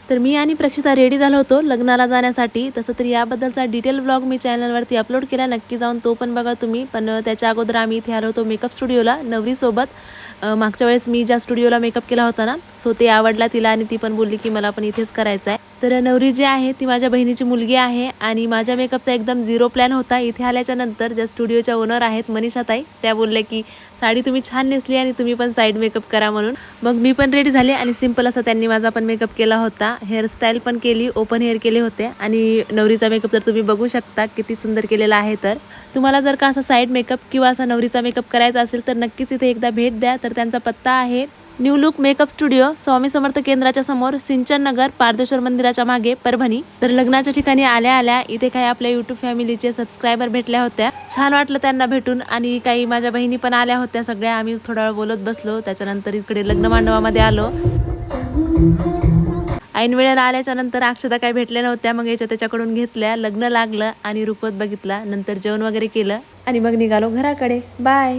तर मी आणि प्रक्षिता रेडी झालो होतो लग्नाला जाण्यासाठी. तसं तर याबद्दलचा डिटेल व्लॉग मी चॅनलवरती अपलोड केला, नक्की जाऊन तो पण बघा तुम्ही. पण त्याच्या अगोदर आम्ही इथे आलो होतो मेकअप स्टुडिओला नवरीसोबत. मागच्या वेळेस मी ज्या स्टुडिओला मेकअप केला होता ना, सो ते आवडला तिला आणि ती पण बोलली की मला पण इथेच करायचं आहे. तर नवरी जी आहे ती माझ्या बहिणीची मुलगी आहे आणि माझ्या मेकअपचा एकदम झिरो प्लॅन होता. इथे आल्याच्या नंतर ज्या स्टुडिओच्या ओनर आहेत मनीषाताई, त्या बोलल्या की साडी तुम्ही छान नेसली आणि तुम्ही पण साईड मेकअप करा म्हणून. मग मी पण रेडी झाले आणि सिंपल असा त्यांनी माझा पण मेकअप केला होता. हेअरस्टाईल पण केली, ओपन हेअर केले होते आणि नवरीचा मेकअप तर तुम्ही बघू शकता किती सुंदर केलेला आहे. तर तुम्हाला जर का असा साईड मेकअप किंवा असा नवरीचा मेकअप करायचा असेल तर नक्कीच इथे एकदा भेट द्या. तर त्यांचा पत्ता आहे new look makeup studio, Swami Samarth केंद्राच्या समोर, सिंचन नगर, पारदेश्वर मंदिराच्या मागे, परभणी. तर लग्नाच्या ठिकाणी आल्या आल्या इथे काही आपल्या यूट्यूब फॅमिलीचे सबस्क्रायबर भेटल्या होत्या. छान वाटलं त्यांना भेटून आणि काही माझ्या बहिणी पण आल्या होत्या सगळ्या. आम्ही थोडा वेळ बोलत बसलो. त्याच्यानंतर इकडे लग्न मांडवामध्ये आलो. ऐन वेळेला आल्याच्या नंतर अक्षता काही भेटल्या नव्हत्या, मग याच्या त्याच्याकडून घेतल्या. लग्न लागलं आणि रुखवत बघितला, नंतर जेवण वगैरे केलं आणि मग निघालो घराकडे. बाय.